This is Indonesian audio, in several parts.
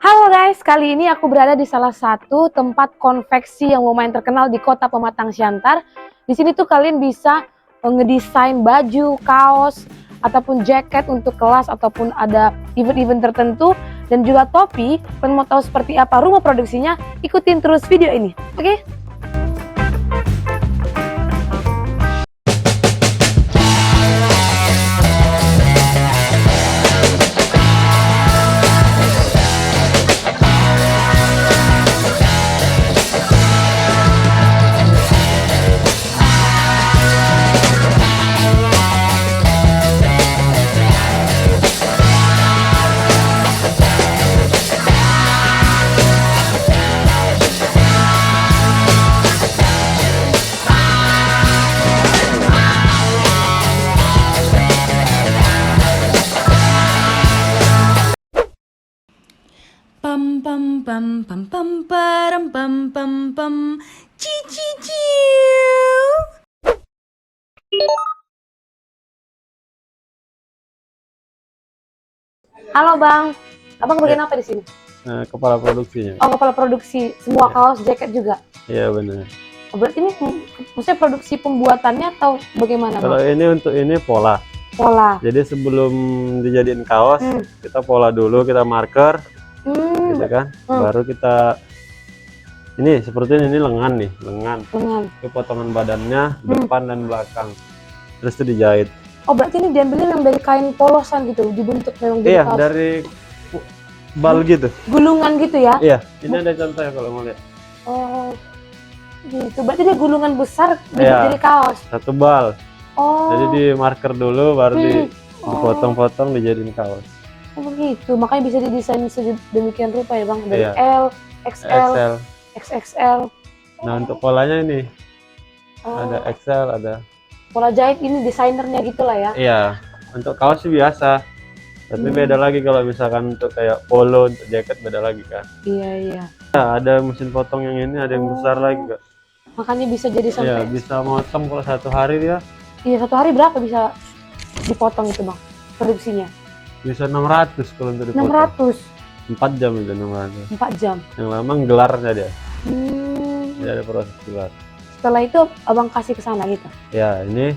Halo guys, kali ini aku berada di salah satu tempat konveksi yang lumayan terkenal di Kota Pematang Siantar. Di sini tuh kalian bisa ngedesain baju, kaos, ataupun jaket untuk kelas ataupun ada event-event tertentu dan juga topi. Kalian mau tahu seperti apa rumah produksinya? Ikutin terus video ini, oke? Pam pam pam pam pam param pam pam pam ciu. Halo Bang, Abang bagian apa di sini? Kepala produksinya. Oh, kepala produksi, semua kaos, jaket juga. Iya benar. Oh, berarti ini maksudnya produksi pembuatannya atau bagaimana Kalau Bang? ini untuk ini pola. Pola. Jadi sebelum dijadiin kaos, kita pola dulu, kita marker, gitu kan. Baru kita ini seperti ini lengan nih, lengan. Itu potongan badannya depan dan belakang. Terus itu dijahit. Oh, berarti ini diambilnya yang dari kain polosan gitu, dibentuk memang jadi Iya, kaos. dari bal gitu. Gulungan gitu ya? Iya, ini ada contohnya kalau mau lihat. Oh, gitu. Berarti dia gulungan besar Iya. jadi kaos. Satu bal. Oh. Jadi di marker dulu, baru dipotong-potong dijadiin kaos. Oh, begitu. Makanya bisa didesain sedemikian rupa ya, Bang. Dari Iya. L, XL, XL. XXL. Nah, untuk polanya ini ada Oh. XL, ada. Pola jahit ini desainernya gitulah ya. Iya, untuk kaos sih biasa. Tapi beda lagi kalau misalkan untuk kayak polo, untuk jaket beda lagi kan. Iya, iya. Ya, ada mesin potong yang ini, ada yang besar lagi Kak. Makanya bisa jadi Iya, sampai. bisa motong kalau satu hari dia Iya, satu hari berapa bisa dipotong itu, Bang? Produksinya? bisa 600 kalau untuk dipotong. 600. 4 jam itu 600. 4 jam. Yang lama gelarnya dia. Hmm. Jadi ada proses gelar. Setelah itu Abang kasih ke sana gitu. Ya, ini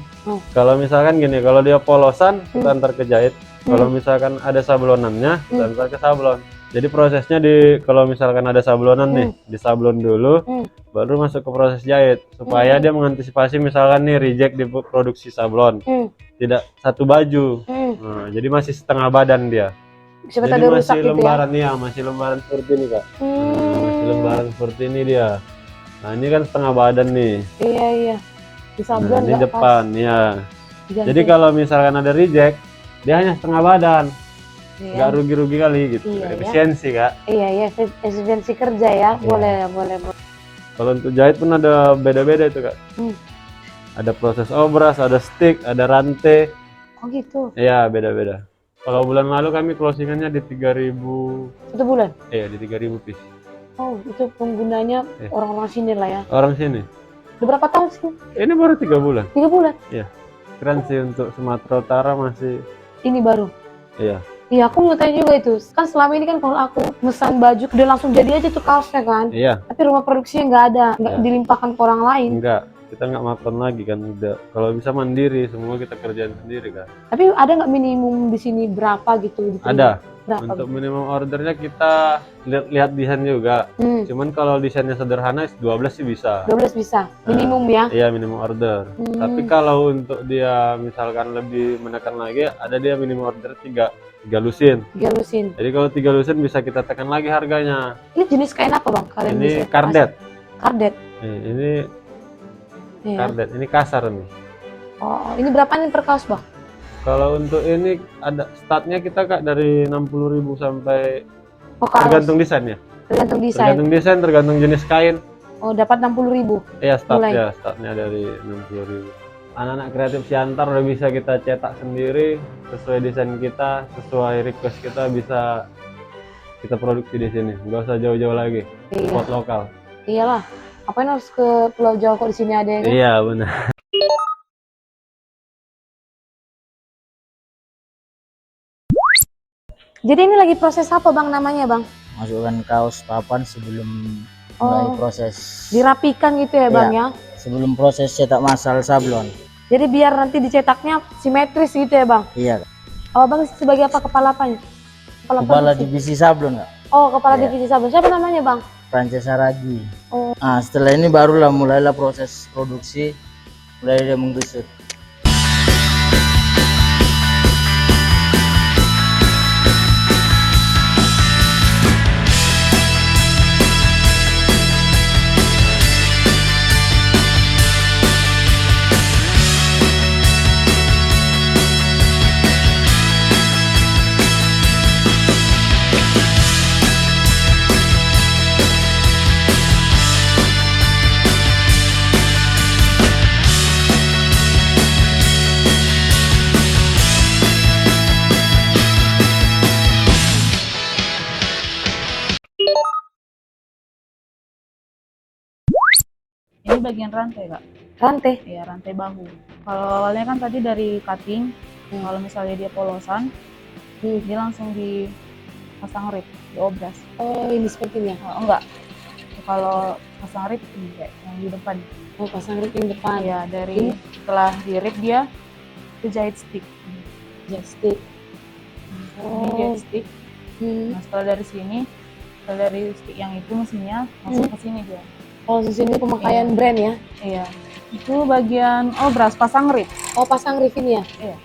kalau misalkan gini, kalau dia polosan kita antar ke jahit. Kalau misalkan ada sablonannya, kita antar ke sablon. Jadi prosesnya kalau misalkan ada sablonan nih, disablon dulu, baru masuk ke proses jahit supaya dia mengantisipasi misalkan nih reject di produksi sablon, tidak satu baju. Nah, jadi masih setengah badan dia. Siapa Jadi tahu rusak masih gitu ya. lembaran ya, masih lembaran seperti ini Kak. Nah, masih lembaran seperti ini dia. Nah, ini kan setengah badan nih. Iya, iya. Di Nah, sablon ini nggak depan pas. ya. Diganti. Jadi kalau misalkan ada reject, dia hanya setengah badan. Iya. Nggak rugi-rugi kali gitu. Iya, ya. Efisiensi Kak. Iya, iya, efisiensi kerja ya. Boleh, boleh. Kalau untuk jahit pun ada beda-beda itu Kak. Ada proses obras, ada stick, ada rantai. Oh gitu. Iya, beda-beda. Kalau bulan lalu kami closingannya di 3.000. 1 bulan. Iya, di 3.000 piece. Oh, itu penggunanya orang-orang sini lah ya. Orang sini. Udah berapa tahun sih? Ini baru 3 bulan. 3 bulan. Iya. Keren sih untuk Sumatera Utara masih. Ini baru. Iya. Iya, aku mau tanya juga itu. Kan selama ini kan kalau aku mesan baju udah langsung jadi aja tuh kaosnya kan. Iya. Tapi rumah produksinya nggak ada, nggak dilimpahkan ke orang lain. Enggak. Kita nggak makan lagi kan, udah. Kalau bisa mandiri, semua kita kerjain sendiri kan. Tapi ada nggak minimum di sini berapa gitu? Ada. Berapa? Untuk minimum ordernya kita lihat desain juga. Cuman kalau desainnya sederhana 12 sih bisa. 12 bisa. Minimum ya. Iya, minimum order. Tapi kalau untuk dia misalkan lebih menekan lagi, ada dia minimum order 3 lusin. 3 lusin. Jadi kalau 3 lusin bisa kita tekan lagi harganya. Ini jenis kain apa Bang? Kalian Ini bisa kardet. Kardet. Ini Iya. kardet. Ini kasar nih. Oh, ini berapa nih per kaos Bang? Kalau untuk ini ada startnya kita Kak dari 60.000 sampai Oh, kaos. tergantung desainnya. Tergantung desain. Tergantung desain, tergantung jenis kain. Oh, dapat 60.000. Iya, startnya dari 60.000. Anak-anak kreatif Siantar udah bisa kita cetak sendiri sesuai desain kita, sesuai request kita, bisa kita produksi di sini. Nggak usah jauh-jauh lagi. Iya. Buat lokal. Iyalah. Apain harus ke Pulau Jawa kok di sini ada ya kan? Iya, benar. Jadi ini lagi proses apa Bang namanya Bang? masukkan kaos papan sebelum mulai proses Dirapikan gitu ya Bang ya. sebelum proses cetak massal sablon. Jadi biar nanti dicetaknya simetris gitu ya Bang. Iya, Oh Bang sebagai apa kepala apanya? kepala divisi. divisi sablon Kak. Oh kepala Iya. divisi sablon. Siapa namanya Bang? Frances Saragi. Oh. Nah, setelah ini barulah mulailah proses produksi, mulai dia menggusut. Ini bagian rantai Kak. Rantai. Ya, rantai bahu. Kalau awalnya kan tadi dari cutting, kalau misalnya dia polosan, dia langsung dipasang rib, diobras. Oh ini sepertinya. Oh, enggak. Kalau pasang rib ini kayak yang di depan. Oh pasang rib yang depan. Ya, dari setelah di rib dia jahit stick. Jahit stick. Ini jahit stick. Nah, setelah dari sini, setelah dari stick yang itu mesinnya masuk ke sini dia. Oh di sini pemakaian brand ya. Iya. Itu bagian obras pasang rib. Oh pasang rib ini ya. Iya.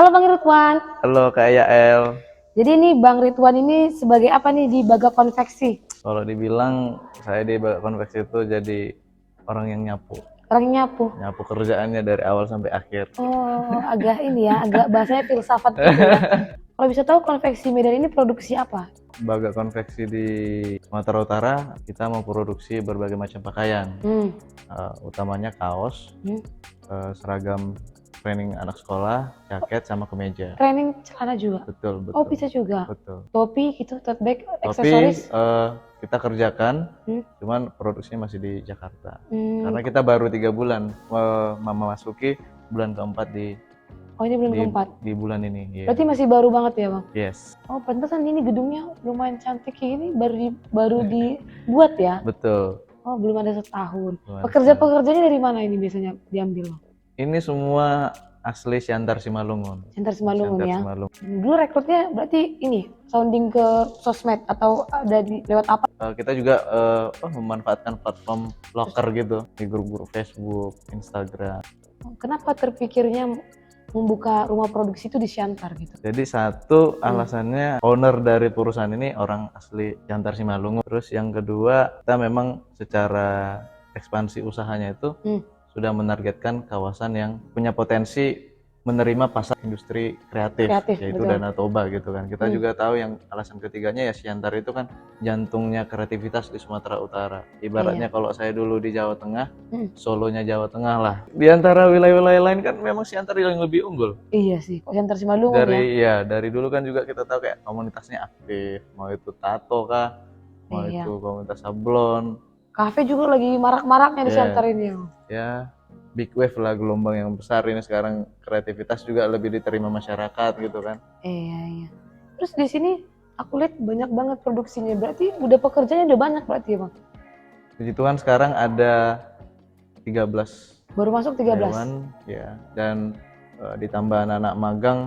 Halo Bang Ridwan. Halo Kak Yael. Jadi ini Bang Ridwan ini sebagai apa nih di Baga Konveksi? Kalau dibilang saya di Baga Konveksi itu jadi orang yang nyapu. Orang nyapu. Nyapu kerjaannya dari awal sampai akhir. Oh agak ini ya, agak bahasanya filsafat gitu ya. Kalau bisa tahu Konveksi Medan ini produksi apa? Baga Konveksi di Sumatera Utara kita memproduksi berbagai macam pakaian. Utamanya kaos, seragam training anak sekolah, jaket sama kemeja. Training celana juga? Betul, betul. Oh bisa juga? Betul. Topi gitu, tote bag, Topi aksesoris? kita kerjakan, cuman produksinya masih di Jakarta. Hmm. Karena kita baru 3 bulan memasuki bulan keempat di Oh ini bulan keempat? Di bulan ini. Yeah. Berarti masih baru banget ya Bang? Yes. Oh pantesan ini gedungnya lumayan cantik kayak gini, baru dibuat ya? Betul. Oh belum ada setahun. Belum ada Pekerja-pekerjanya dari mana ini biasanya diambil Bang? Ini semua asli Siantar Simalungun. Siantar Simalungun Siantar ya? Simalungun. Dulu rekrutnya berarti ini, sounding ke sosmed atau ada lewat apa? Kita juga memanfaatkan platform loker gitu di grup-grup Facebook, Instagram. Kenapa terpikirnya membuka rumah produksi itu di Siantar gitu? Jadi satu alasannya owner dari perusahaan ini orang asli Siantar Simalungun. Terus yang kedua kita memang secara ekspansi usahanya itu sudah menargetkan kawasan yang punya potensi menerima pasar industri kreatif, yaitu betul. Danau Toba gitu kan. Kita juga tahu yang alasan ketiganya ya Siantar itu kan jantungnya kreativitas di Sumatera Utara. Ibaratnya kalau saya dulu di Jawa Tengah, Solonya Jawa Tengah lah. Di antara wilayah-wilayah lain kan memang Siantar yang lebih unggul. Iya sih, kok Siantar Simalungun ya. Dari dulu kan juga kita tahu kayak komunitasnya aktif, mau itu tato kah, mau itu komunitas sablon. Kafe juga lagi marak-maraknya di Siantar ini. Ya, big wave lah, gelombang yang besar ini sekarang, kreativitas juga lebih diterima masyarakat gitu kan. Iya. Terus di sini aku lihat banyak banget produksinya, berarti udah pekerjaannya udah banyak berarti ya Bang? Puji Tuhan sekarang ada 13 Baru masuk 13? karyawan, ya, dan ditambah anak-anak magang,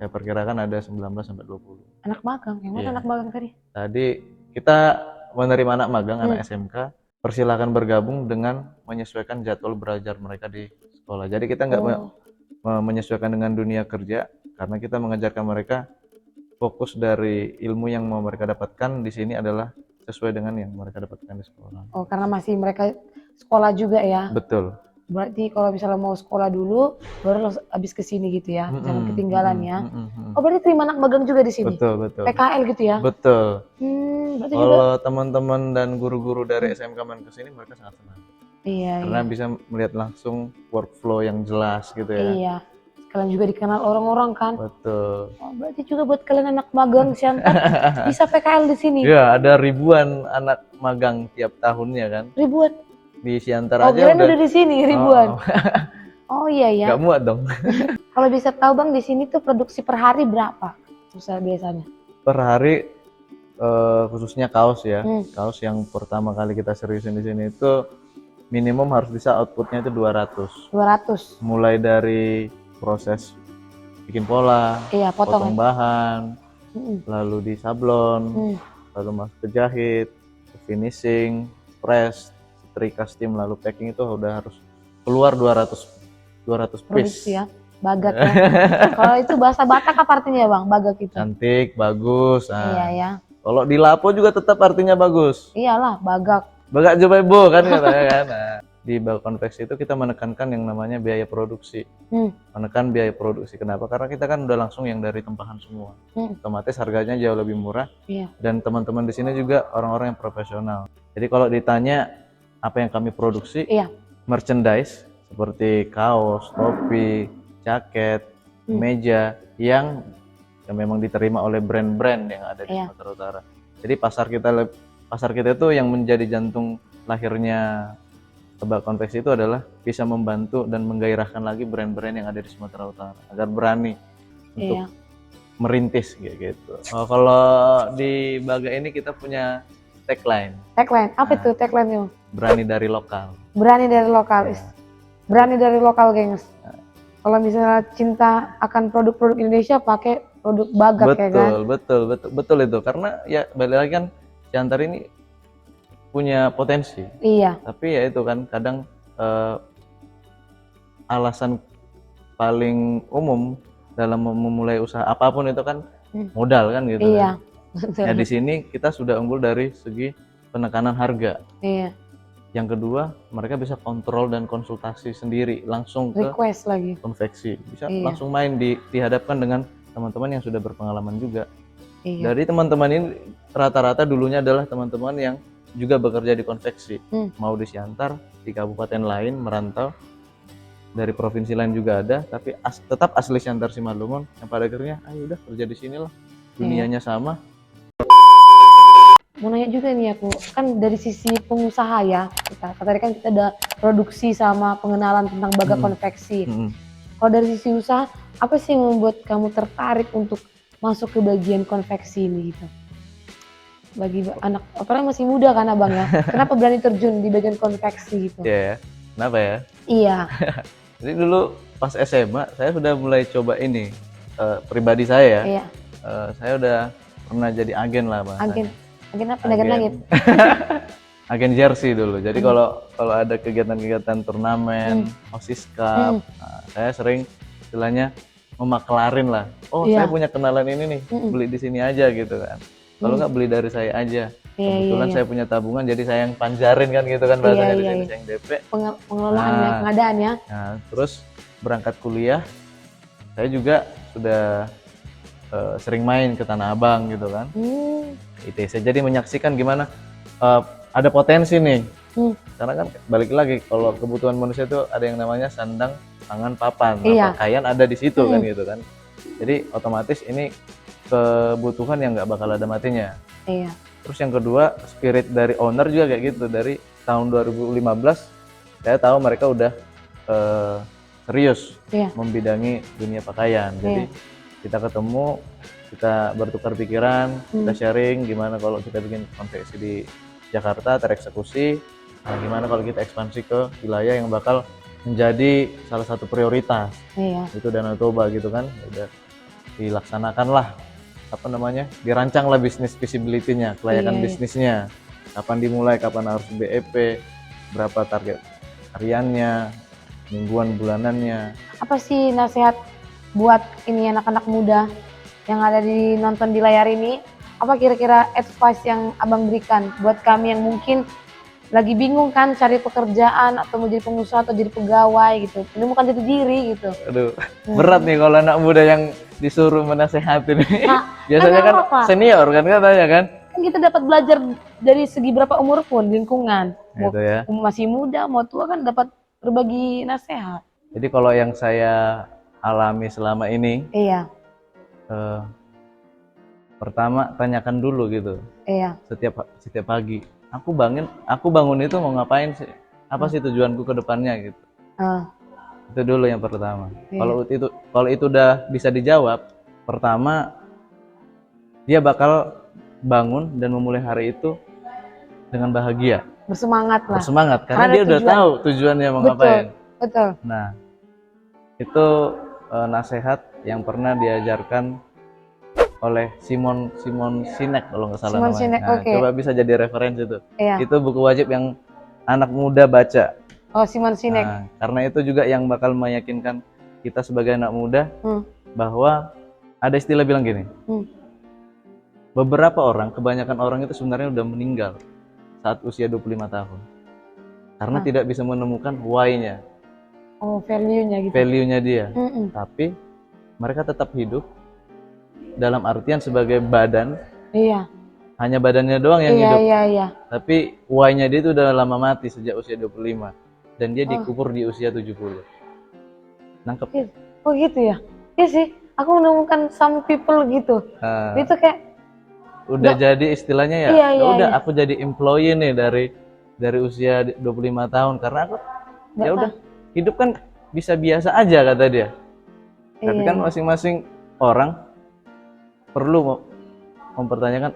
saya perkirakan ada 19 sampai 20. Anak magang, yang mana anak magang tadi? Tadi kita menerima anak magang, anak SMK, persilakan bergabung dengan menyesuaikan jadwal belajar mereka di sekolah. Jadi kita nggak menyesuaikan dengan dunia kerja, karena kita mengajarkan mereka fokus dari ilmu yang mau mereka dapatkan di sini adalah sesuai dengan yang mereka dapatkan di sekolah. Oh, karena masih mereka sekolah juga ya? Betul. Berarti kalau misalnya mau sekolah dulu, baru habis ke sini gitu ya, jangan ketinggalan ya. Oh, berarti terima anak magang juga di sini? Betul. PKL gitu ya? Betul. Berarti Kalau teman-teman dan guru-guru dari SMK main ke sini, mereka sangat senang. Iya. Karena bisa melihat langsung workflow yang jelas gitu ya. Iya. Kalian juga dikenal orang-orang kan? Betul. Oh, berarti juga buat kalian anak magang Siantar bisa PKL di sini? Ya, ada ribuan anak magang tiap tahunnya kan. Ribuan? Di Siantar Oh, aja kalian udah di sini ribuan? Oh iya ya. Gak muat dong. Kalau bisa tahu Bang, di sini tuh produksi per hari berapa? Biasanya? Per hari khususnya kaos ya. Kaos yang pertama kali kita seriusin di sini itu minimum harus bisa outputnya itu 200. 200? Mulai dari proses bikin pola, Iya, potong bahan, lalu di sablon, lalu masuk ke jahit, ke finishing, press, setrika, steam, lalu packing, itu udah harus keluar 200 piece. Produksi ya, bagak ya. Kalau itu bahasa Batak apa artinya ya Bang, bagak itu? Cantik, bagus. Iya ya. Kalau di Lapo juga tetap artinya bagus. Iyalah, bagak. Bagak jebebo kan katanya kan. Di Baga Konveksi itu kita menekankan yang namanya biaya produksi. Menekan biaya produksi. Kenapa? Karena kita kan udah langsung yang dari tempahan semua. Otomatis harganya jauh lebih murah. Iya. Dan teman-teman di sini juga orang-orang yang profesional. Jadi kalau ditanya apa yang kami produksi, merchandise seperti kaos, topi, jaket, meja yang memang diterima oleh brand-brand yang ada di Sumatera Utara. Jadi pasar kita itu yang menjadi jantung lahirnya Baga Konveksi itu adalah bisa membantu dan menggairahkan lagi brand-brand yang ada di Sumatera Utara agar berani untuk merintis kayak gitu. Oh, kalau di Baga ini kita punya tagline. Tagline, apa itu tagline-nya? Berani dari lokal. Berani dari lokal, berani dari lokal, gengs. Kalau misalnya cinta akan produk-produk Indonesia, pakai produk Baga ya kan? Betul itu. Karena ya balik lagi kan Siantar ini punya potensi. Iya. Tapi ya itu kan kadang alasan paling umum dalam memulai usaha apapun itu kan modal kan gitu. Iya. Kan? Ya di sini kita sudah unggul dari segi penekanan harga. Iya. Yang kedua, mereka bisa kontrol dan konsultasi sendiri langsung ke request lagi konveksi. Bisa langsung main dihadapkan dengan teman-teman yang sudah berpengalaman juga. Iya. Dari teman-teman ini rata-rata dulunya adalah teman-teman yang juga bekerja di konveksi, mau di Siantar, di kabupaten lain, merantau, dari provinsi lain juga ada, tapi tetap asli Siantar Simalungun, yang pada akhirnya, ayo udah kerja di sini lah, dunianya sama. Mau nanya juga nih aku, kan dari sisi pengusaha ya, tadi kan kita udah produksi sama pengenalan tentang Baga Konveksi. Kalau dari sisi usaha, apa sih yang membuat kamu tertarik untuk masuk ke bagian konveksi ini gitu? Bagi anak, apalagi masih muda kan abang ya, kenapa berani terjun di bagian konveksi gitu? Iya, kenapa ya? Iya. Jadi dulu pas SMA saya sudah mulai coba ini, pribadi saya ya, saya udah pernah jadi agen lah bahasanya. Agen apa? Agen langit? Agen jersey dulu, jadi kalau ada kegiatan-kegiatan turnamen, OSIS Cup, saya sering istilahnya memaklarin lah, saya punya kenalan ini nih, beli di sini aja gitu kan. Kalau nggak beli dari saya aja. Kebetulan saya punya tabungan, jadi saya yang panjarin kan gitu kan bahasanya di sini, saya yang DP. Pengelolaan ya, pengadaan ya. Nah, terus berangkat kuliah, saya juga sudah sering main ke Tanah Abang gitu kan, ITC. Jadi menyaksikan gimana ada potensi nih. Karena kan balik lagi, kalau kebutuhan manusia itu ada yang namanya sandang, pangan, papan. Nah, pakaian ada di situ kan gitu kan. Jadi otomatis ini kebutuhan yang nggak bakal ada matinya. Iya. Terus yang kedua, spirit dari owner juga kayak gitu. Dari tahun 2015 saya tahu mereka udah serius membidangi dunia pakaian. Jadi kita ketemu, kita bertukar pikiran, kita sharing gimana kalau kita bikin konveksi di Jakarta tereksekusi, nah gimana kalau kita ekspansi ke wilayah yang bakal menjadi salah satu prioritas. Itu Danau Toba gitu kan. Udah dilaksanakan lah, apa namanya, dirancang lah bisnis visibility-nya, kelayakan bisnisnya, kapan dimulai, kapan harus BEP, berapa target hariannya, mingguan, bulanannya. Apa sih nasihat buat ini anak-anak muda yang ada di nonton di layar ini? Apa kira-kira advice yang abang berikan buat kami yang mungkin lagi bingung kan cari pekerjaan atau mau jadi pengusaha atau jadi pegawai gitu, menemukan jati diri gitu? Aduh, berat nih kalau anak muda yang disuruh menasehatin. Biasanya kan senior kan katanya kan? Kan kita dapat belajar dari segi berapa umur pun, lingkungan. Gitu ya. Masih muda, mau tua kan dapat berbagi nasihat. Jadi kalau yang saya alami selama ini, pertama tanyakan dulu gitu. Setiap pagi, aku bangun itu mau ngapain sih? Apa sih tujuanku ke depannya gitu. Itu dulu yang pertama. Kalau itu udah bisa dijawab, pertama dia bakal bangun dan memulai hari itu dengan bahagia. Bersemangat lah. Bersemangat karena dia udah tahu tujuannya mau ngapain. Betul. Nah, itu nasihat yang pernah diajarkan oleh Simon Sinek kalau nggak salah namanya. Nah, coba bisa jadi referensi itu. Itu buku wajib yang anak muda baca. Oh, Simon Sinek. Nah, karena itu juga yang bakal meyakinkan kita sebagai anak muda bahwa ada istilah bilang gini. Beberapa orang, kebanyakan orang itu sebenarnya udah meninggal saat usia 25 tahun. Karena tidak bisa menemukan why-nya. Oh, value-nya gitu. Value-nya dia. Tapi mereka tetap hidup dalam artian sebagai badan. Hanya badannya doang yang hidup. Tapi why-nya dia itu udah lama mati sejak usia 25. Dan dia dikubur di usia 70. Nangkep? Oh gitu ya? Iya sih, aku menemukan some people gitu. Itu kayak udah jadi istilahnya ya, udah aku jadi employee nih dari usia 25 tahun karena aku ya udah hidup kan bisa biasa aja kata dia. Tapi kan masing-masing orang perlu mempertanyakan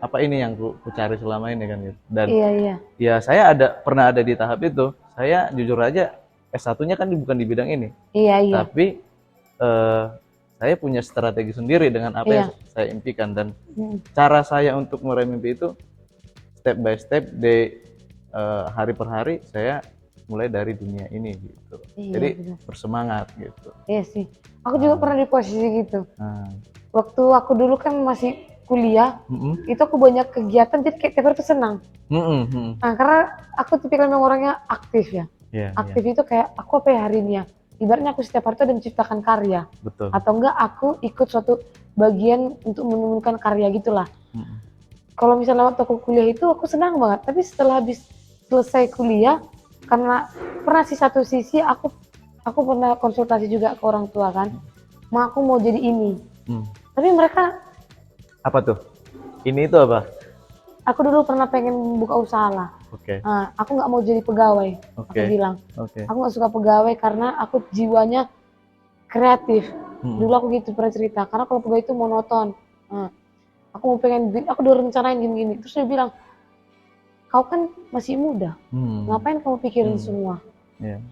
apa ini yang ku cari selama ini kan gitu. Dan ya saya pernah ada di tahap itu. Saya jujur aja S1-nya kan bukan di bidang ini. Tapi saya punya strategi sendiri dengan apa yang saya impikan dan cara saya untuk meraih mimpi itu step by step hari per hari saya mulai dari dunia ini gitu. Jadi bersemangat gitu. Iya sih. Aku juga pernah di posisi gitu. Waktu aku dulu kan masih kuliah, itu aku banyak kegiatan jadi kayak tiap hari tuh senang. Nah, karena aku tipikal memang orangnya aktif ya. Aktif itu kayak aku apa ya hari ini ya? Ibaratnya aku setiap hari itu ada menciptakan karya. Betul. Atau enggak aku ikut suatu bagian untuk menemukan karya gitulah. Kalau misalnya waktu aku kuliah itu aku senang banget, tapi setelah habis selesai kuliah, karena pernah sih satu sisi aku pernah konsultasi juga ke orang tua kan, Ma aku mau jadi ini. Tapi mereka apa tuh? Ini itu apa? Aku dulu pernah pengen buka usaha lah. Nah, aku nggak mau jadi pegawai. Aku bilang, aku nggak suka pegawai karena aku jiwanya kreatif. Dulu aku gitu pernah cerita. Karena kalau pegawai itu monoton. Aku mau aku udah rencanain gini-gini. Terus dia bilang, kau kan masih muda, ngapain kamu pikirin semua?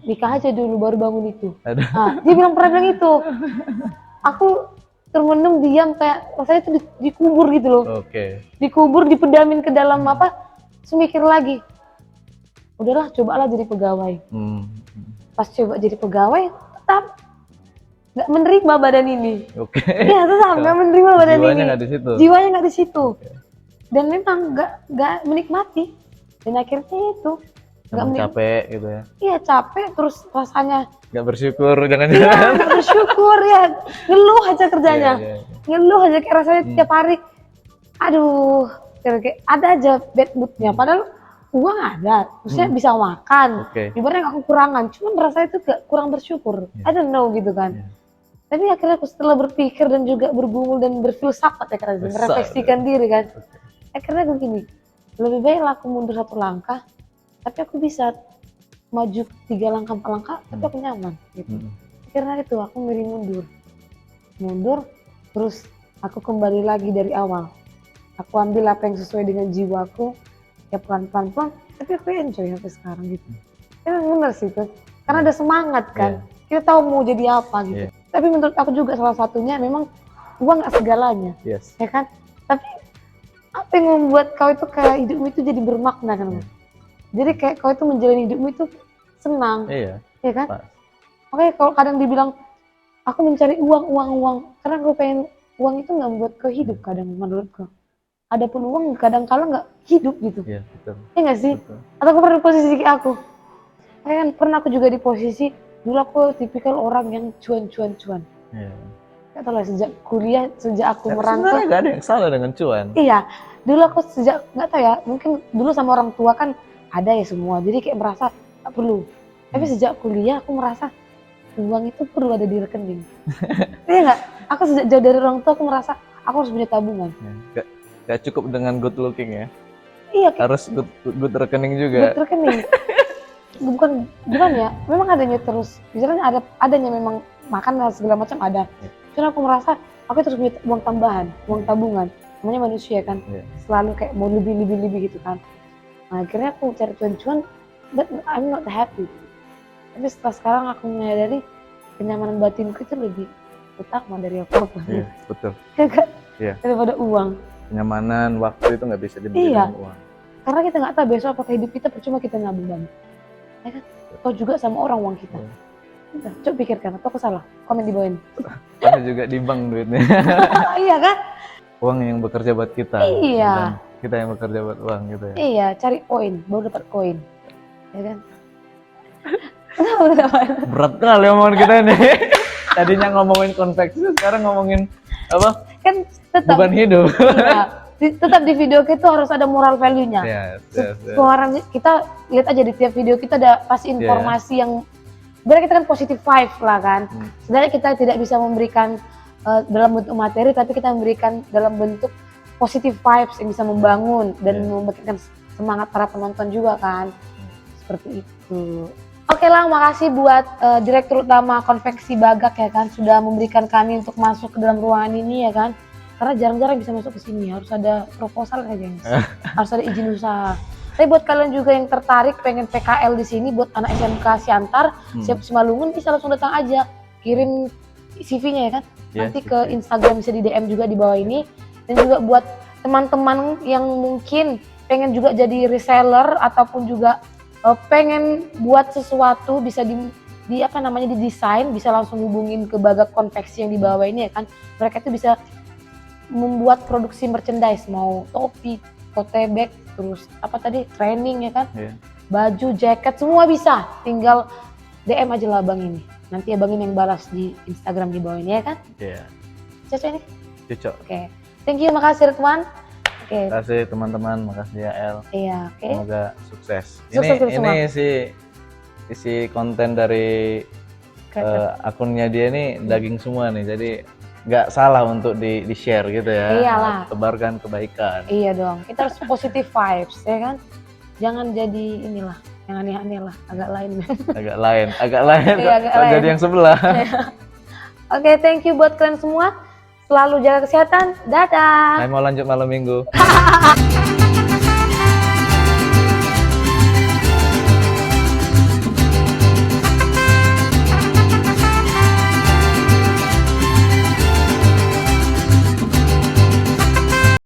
Nikah aja dulu baru bangun itu. Nah, dia pernah bilang itu. Aku termenung diam kayak rasanya itu dikubur gitu loh. Dikubur, dipedamin ke dalam terus mikir lagi. Udahlah, cobalah jadi pegawai. Pas coba jadi pegawai, tetap nggak menerima badan ini. Iya, tetap nggak menerima badan ini. Jiwanya nggak di situ. Dan memang nggak menikmati. Dan akhirnya itu Emang capek gitu ya. Iya capek, terus rasanya Nggak bersyukur, iya jangan-jangan. nggak bersyukur ya, ngeluh aja kerjanya, Iya, iya. ngeluh aja kayak rasanya tiap hari, aduh, kayak ada aja bad moodnya. Padahal uang ada, maksudnya bisa makan, Oke. ibaratnya nggak kekurangan, cuman rasanya itu gak kurang bersyukur. I don't know gitu kan. Iya. Tapi akhirnya aku setelah berpikir dan juga bergumul dan berfilsafat ya kan, merefleksikan diri kan, akhirnya aku gini, lebih baik aku mundur 1 langkah, tapi aku bisa maju 3 langkah 4 langkah, tapi aku nyaman gitu. Karena itu aku milih mundur, terus aku kembali lagi dari awal. Aku ambil apa yang sesuai dengan jiwaku, ya pelan-pelan, tapi aku enjoy sampai sekarang gitu. Emang bener sih itu, karena ada semangat kan, kita tahu mau jadi apa gitu. Tapi menurut aku juga salah satunya memang uang gak segalanya, Yes. ya kan? Tapi apa yang membuat kau itu kayak hidupmu itu jadi bermakna kan? Jadi kayak kau itu menjalani hidupmu itu senang, Iya. ya kan? Pas. Makanya kalau kadang dibilang aku mencari uang, karena gue pengen uang itu nggak membuat kau hidup kadang menurutku. Adapun uang kadang kala nggak hidup gitu, Iya, betul. ya nggak sih? Betul. Atau aku pernah di posisi kayak aku, kan pernah aku juga di posisi dulu aku tipikal orang yang cuan. Iya. Gak tau lah sejak kuliah, sejak aku merantau. Sebenarnya nggak ada yang salah dengan cuan. Iya, dulu aku sejak nggak tahu ya, mungkin dulu sama orang tua kan ada ya semua, jadi kayak merasa tak perlu. Tapi sejak kuliah aku merasa uang itu perlu ada di rekening. Iya nggak? Aku sejak jauh dari orang tua aku merasa aku harus punya tabungan. Nggak cukup dengan good looking ya. Iya, kayak Harus good rekening juga. buat rekening. Bukan ya, memang adanya terus. Misalnya adanya memang makan dan segala macam ada. Karena aku merasa aku terus punya uang tambahan, uang tabungan. Namanya manusia kan, selalu kayak mau lebih gitu kan. Nah, akhirnya aku cari cuan-cuan, but I'm not happy. Tapi sekarang aku menyadari kenyamanan batinku itu lebih utama dari apa-apa. Iya, betul. Iya. Daripada uang. Kenyamanan waktu itu nggak bisa dibeli Iya. dengan uang. Karena kita nggak tahu besok apakah hidup kita percuma kita nabung banget. Ya kan? Atau juga sama orang uang kita. Udah, coba pikirkan, atau aku salah? Komen di bawah ini. Karena juga di bank duitnya. Iya kan? Uang yang bekerja buat kita. Iya. bukan kita yang bekerja buat uang gitu ya. Iya, cari poin, baru dapat koin. Ya kan? Kenapa? Berat kali omongan kita nih. Tadinya ngomongin konveksi, sekarang ngomongin apa? Kan tetap Beban hidup. iya, tetap di video kita harus ada moral value-nya. Yes. Pengeluaran kita lihat aja di tiap video kita ada pasti informasi yang sebenarnya kita kan positive vibe lah kan. Sebenarnya kita tidak bisa memberikan dalam bentuk materi, tapi kita memberikan dalam bentuk positive vibes yang bisa membangun dan memberikan semangat para penonton juga kan. Seperti itu. Oke lah, makasih buat Direktur Utama Konveksi Bagak ya kan, sudah memberikan kami untuk masuk ke dalam ruangan ini ya kan. Karena jarang-jarang bisa masuk ke sini, harus ada proposal aja guys. Harus ada izin usaha. Tapi buat kalian juga yang tertarik pengen PKL di sini buat anak SMK Siantar, siap Simalungun bisa langsung datang aja. Kirim CV-nya ya kan. Nanti ke Instagram bisa di DM juga di bawah ini. Dan juga buat teman-teman yang mungkin pengen juga jadi reseller ataupun juga pengen buat sesuatu bisa di apa namanya didesain, bisa langsung hubungin ke Bagak Konveksi yang di bawah ini ya kan. Mereka itu bisa membuat produksi merchandise, mau topi, tote bag, terus apa tadi training ya kan, baju, jaket, semua bisa. Tinggal DM aja lah Bang ini. Nanti ya Bang ini yang balas di Instagram di bawah ini ya kan. Iya. Cocok ini? Cocok. Oke. Thank you, makasih Ridwan. Oke. Terima kasih teman-teman, makasih ya El. Iya, oke. Semoga sukses. Sukses kita semua. Ini isi konten dari akunnya dia nih daging semua nih, jadi nggak salah untuk di share gitu ya. Iyalah. Tebarkan kebaikan. Iya dong, kita harus positive vibes ya kan. Jangan jadi inilah, yang aneh-aneh lah, agak lain. Agak lain. Iya, agak Kok lain. jadi yang sebelah. Oke, thank you buat kalian semua. Selalu jaga kesehatan. Dadah. Saya mau lanjut malam minggu.